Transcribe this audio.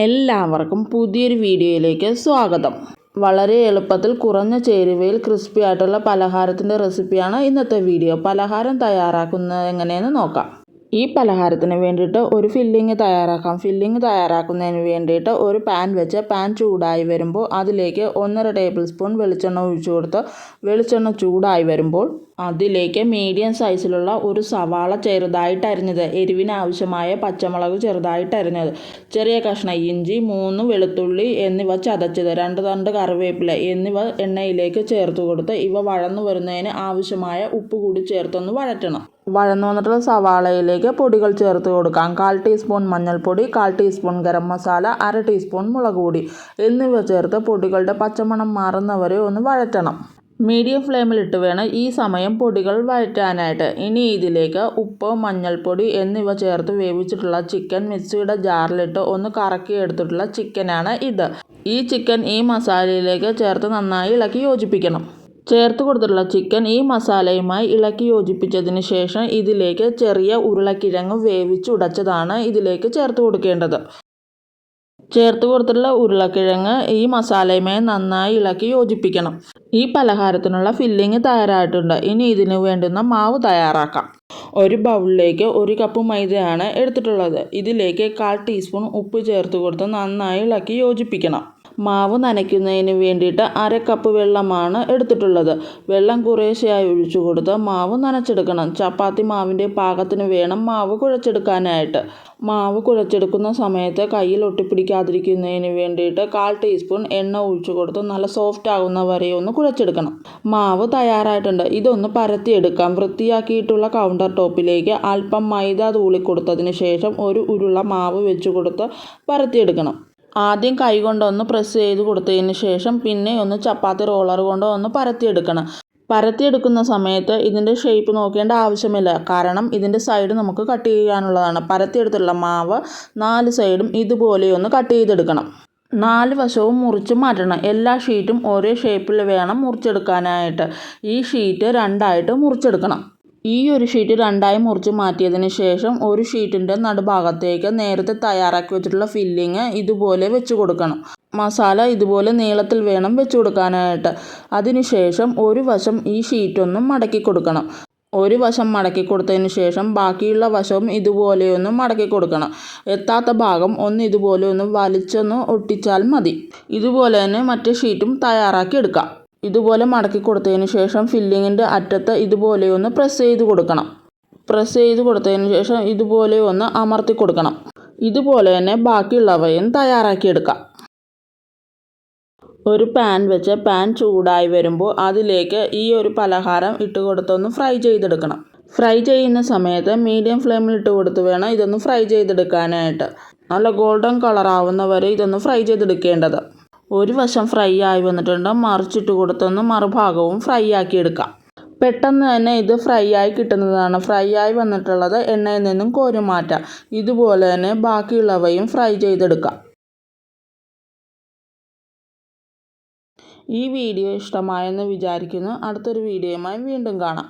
എല്ലാവർക്കും പുതിയൊരു വീഡിയോയിലേക്ക് സ്വാഗതം. വളരെ എളുപ്പത്തിൽ കുറഞ്ഞ ചേരുവയിൽ ക്രിസ്പി ആയിട്ടുള്ള പലഹാരത്തിൻ്റെ റെസിപ്പിയാണ് ഇന്നത്തെ വീഡിയോ. പലഹാരം തയ്യാറാക്കുന്നത് എങ്ങനെയെന്ന് നോക്കാം. ഈ പലഹാരത്തിന് വേണ്ടിയിട്ട് ഒരു ഫില്ലിങ് തയ്യാറാക്കാം. ഫില്ലിങ് തയ്യാറാക്കുന്നതിന് വേണ്ടിയിട്ട് ഒരു പാൻ വെച്ച് പാൻ ചൂടായി വരുമ്പോൾ അതിലേക്ക് 1.5 ടേബിൾ സ്പൂൺ വെളിച്ചെണ്ണ ഒഴിച്ചു കൊടുത്ത് വെളിച്ചെണ്ണ ചൂടായി വരുമ്പോൾ അതിലേക്ക് മീഡിയം സൈസിലുള്ള ഒരു സവാള ചെറുതായിട്ട് അരിഞ്ഞത്, എരിവിന് ആവശ്യമായ പച്ചമുളക് ചെറുതായിട്ട് അരിഞ്ഞത്, ചെറിയ കഷ്ണം ഇഞ്ചി, 3 വെളുത്തുള്ളി എന്നിവ ചതച്ചത്, 2 തണ്ട് കറിവേപ്പില എന്നിവ എണ്ണയിലേക്ക് ചേർത്ത് കൊടുത്ത് ഇവ വഴന്നു വരുന്നതിന് ആവശ്യമായ ഉപ്പ് കൂടി ചേർത്തൊന്ന് വഴറ്റണം. വഴന്നു വന്നിട്ടുള്ള സവാളയിലേക്ക് പൊടികൾ ചേർത്ത് കൊടുക്കാം. 1/4 ടീസ്പൂൺ മഞ്ഞൾപ്പൊടി, 1/4 ടീസ്പൂൺ ഗരം മസാല, 1/2 ടീസ്പൂൺ മുളക് പൊടി എന്നിവ ചേർത്ത് പൊടികളുടെ പച്ചമണം മാറുന്നവരെ ഒന്ന് വഴറ്റണം. മീഡിയം ഫ്ലെയിമിലിട്ട് വേണം ഈ സമയം പൊടികൾ വഴറ്റാനായിട്ട്. ഇനി ഇതിലേക്ക് ഉപ്പ്, മഞ്ഞൾപ്പൊടി എന്നിവ ചേർത്ത് വേവിച്ചിട്ടുള്ള ചിക്കൻ മിക്സിയുടെ ജാറിലിട്ട് ഒന്ന് കറക്കി എടുത്തിട്ടുള്ള ചിക്കനാണ് ഇത്. ഈ ചിക്കൻ ഈ മസാലയിലേക്ക് ചേർത്ത് നന്നായി ഇളക്കി യോജിപ്പിക്കണം. ചേർത്ത് കൊടുത്തിട്ടുള്ള ചിക്കൻ ഈ മസാലയുമായി ഇളക്കി യോജിപ്പിച്ചതിന് ശേഷം ഇതിലേക്ക് ചെറിയ ഉരുളക്കിഴങ്ങ് വേവിച്ചുടച്ചതാണ് ഇതിലേക്ക് ചേർത്ത് കൊടുക്കേണ്ടത്. ചേർത്ത് കൊടുത്തിട്ടുള്ള ഉരുളക്കിഴങ്ങ് ഈ മസാലയുമായി നന്നായി ഇളക്കി യോജിപ്പിക്കണം. ഈ പലഹാരത്തിനുള്ള ഫില്ലിങ് തയ്യാറായിട്ടുണ്ട്. ഇനി ഇതിന് വേണ്ടുന്ന മാവ് തയ്യാറാക്കാം. ഒരു ബൗളിലേക്ക് 1 കപ്പ് മൈദയാണ് എടുത്തിട്ടുള്ളത്. ഇതിലേക്ക് 1/4 ടീസ്പൂൺ ഉപ്പ് ചേർത്ത് കൊടുത്ത് നന്നായി ഇളക്കി യോജിപ്പിക്കണം. മാവ് നനയ്ക്കുന്നതിന് വേണ്ടിയിട്ട് 1/2 കപ്പ് വെള്ളമാണ് എടുത്തിട്ടുള്ളത്. വെള്ളം കുറേശ്ശെയായി ഒഴിച്ചു കൊടുത്ത് മാവ് നനച്ചെടുക്കണം. ചപ്പാത്തി മാവിൻ്റെ പാകത്തിന് വേണം മാവ് കുഴച്ചെടുക്കാനായിട്ട്. മാവ് കുഴച്ചെടുക്കുന്ന സമയത്ത് കയ്യിൽ ഒട്ടിപ്പിടിക്കാതിരിക്കുന്നതിന് വേണ്ടിയിട്ട് 1/4 ടീസ്പൂൺ എണ്ണ ഒഴിച്ചു കൊടുത്ത് നല്ല സോഫ്റ്റ് ആകുന്ന വരെ ഒന്ന് കുഴച്ചെടുക്കണം. മാവ് തയ്യാറായിട്ടുണ്ട്. ഇതൊന്ന് പരത്തിയെടുക്കാം. വൃത്തിയാക്കിയിട്ടുള്ള കൗണ്ടർ ടോപ്പിലേക്ക് അല്പം മൈദ തൂളിക്കൊടുത്തതിന് ശേഷം ഒരു ഉരുള മാവ് വെച്ച് കൊടുത്ത് പരത്തിയെടുക്കണം. ആദ്യം കൈ കൊണ്ടൊന്ന് പ്രസ് ചെയ്ത് കൊടുത്തതിന് ശേഷം പിന്നെ ഒന്ന് ചപ്പാത്തി റോളർ കൊണ്ട് ഒന്ന് പരത്തിയെടുക്കണം. പരത്തിയെടുക്കുന്ന സമയത്ത് ഇതിൻ്റെ ഷേപ്പ് നോക്കേണ്ട ആവശ്യമില്ല, കാരണം ഇതിൻ്റെ സൈഡ് നമുക്ക് കട്ട് ചെയ്യാനുള്ളതാണ്. പരത്തിയെടുത്തുള്ള മാവ് 4 സൈഡും ഇതുപോലെ ഒന്ന് കട്ട് ചെയ്തെടുക്കണം. 4 വശവും മുറിച്ച് മാറ്റണം. എല്ലാ ഷീറ്റും ഒരേ ഷേപ്പിൽ വേണം മുറിച്ചെടുക്കാനായിട്ട്. ഈ ഷീറ്റ് 2ആയിട്ട് മുറിച്ചെടുക്കണം. ഈ ഒരു ഷീറ്റ് 2ആയി മുറിച്ച് മാറ്റിയതിന് ശേഷം ഒരു ഷീറ്റിൻ്റെ നടുഭാഗത്തേക്ക് നേരത്തെ തയ്യാറാക്കി വെച്ചിട്ടുള്ള ഫില്ലിങ് ഇതുപോലെ വെച്ച് കൊടുക്കണം. മസാല ഇതുപോലെ നീളത്തിൽ വേണം വെച്ച് കൊടുക്കാനായിട്ട്. അതിനുശേഷം ഒരു വശം ഈ ഷീറ്റൊന്നും മടക്കി കൊടുക്കണം. ഒരു വശം മടക്കി കൊടുത്തതിന് ശേഷം ബാക്കിയുള്ള വശവും ഇതുപോലെ ഒന്ന് മടക്കി കൊടുക്കണം. എത്താത്ത ഭാഗം ഒന്ന് ഇതുപോലെ ഒന്ന് വലിച്ചൊന്ന് ഒട്ടിച്ചാൽ മതി. ഇതുപോലെ തന്നെ മറ്റേ ഷീറ്റും തയ്യാറാക്കി എടുക്കാം. ഇതുപോലെ മടക്കി കൊടുത്തതിന് ശേഷം ഫില്ലിങ്ങിൻ്റെ അറ്റത്ത് ഇതുപോലെ ഒന്ന് പ്രസ് ചെയ്ത് കൊടുക്കണം. പ്രസ് ചെയ്ത് കൊടുത്തതിന് ശേഷം ഇതുപോലെ ഒന്ന് അമർത്തി കൊടുക്കണം. ഇതുപോലെ തന്നെ ബാക്കിയുള്ളവയും തയ്യാറാക്കിയെടുക്കാം. ഒരു പാൻ വെച്ച് പാൻ ചൂടായി വരുമ്പോൾ അതിലേക്ക് ഈ ഒരു പലഹാരം ഇട്ട് കൊടുത്തൊന്ന് ഫ്രൈ ചെയ്തെടുക്കണം. ഫ്രൈ ചെയ്യുന്ന സമയത്ത് മീഡിയം ഫ്ലെയിമിൽ ഇട്ട് കൊടുത്ത് വേണം ഇതൊന്ന് ഫ്രൈ ചെയ്തെടുക്കാനായിട്ട്. നല്ല ഗോൾഡൻ കളറാവുന്ന വരെ ഇതൊന്ന് ഫ്രൈ ചെയ്തെടുക്കേണ്ടത്. ഒരു വശം ഫ്രൈ ആയി വന്നിട്ടുണ്ട്. മറിച്ചിട്ട് കൊടുത്തൊന്ന് മറുഭാഗവും ഫ്രൈ ആക്കി എടുക്കാം. പെട്ടെന്ന് തന്നെ ഇത് ഫ്രൈ ആയി കിട്ടുന്നതാണ്. ഫ്രൈ ആയി വന്നിട്ടുള്ളത് എണ്ണയിൽ നിന്നും കോരി മാറ്റാം. ഇതുപോലെ തന്നെ ബാക്കിയുള്ളവയും ഫ്രൈ ചെയ്തെടുക്കാം. ഈ വീഡിയോ ഇഷ്ടമായെന്ന് വിചാരിക്കുന്നു. അടുത്തൊരു വീഡിയോയുമായി വീണ്ടും കാണാം.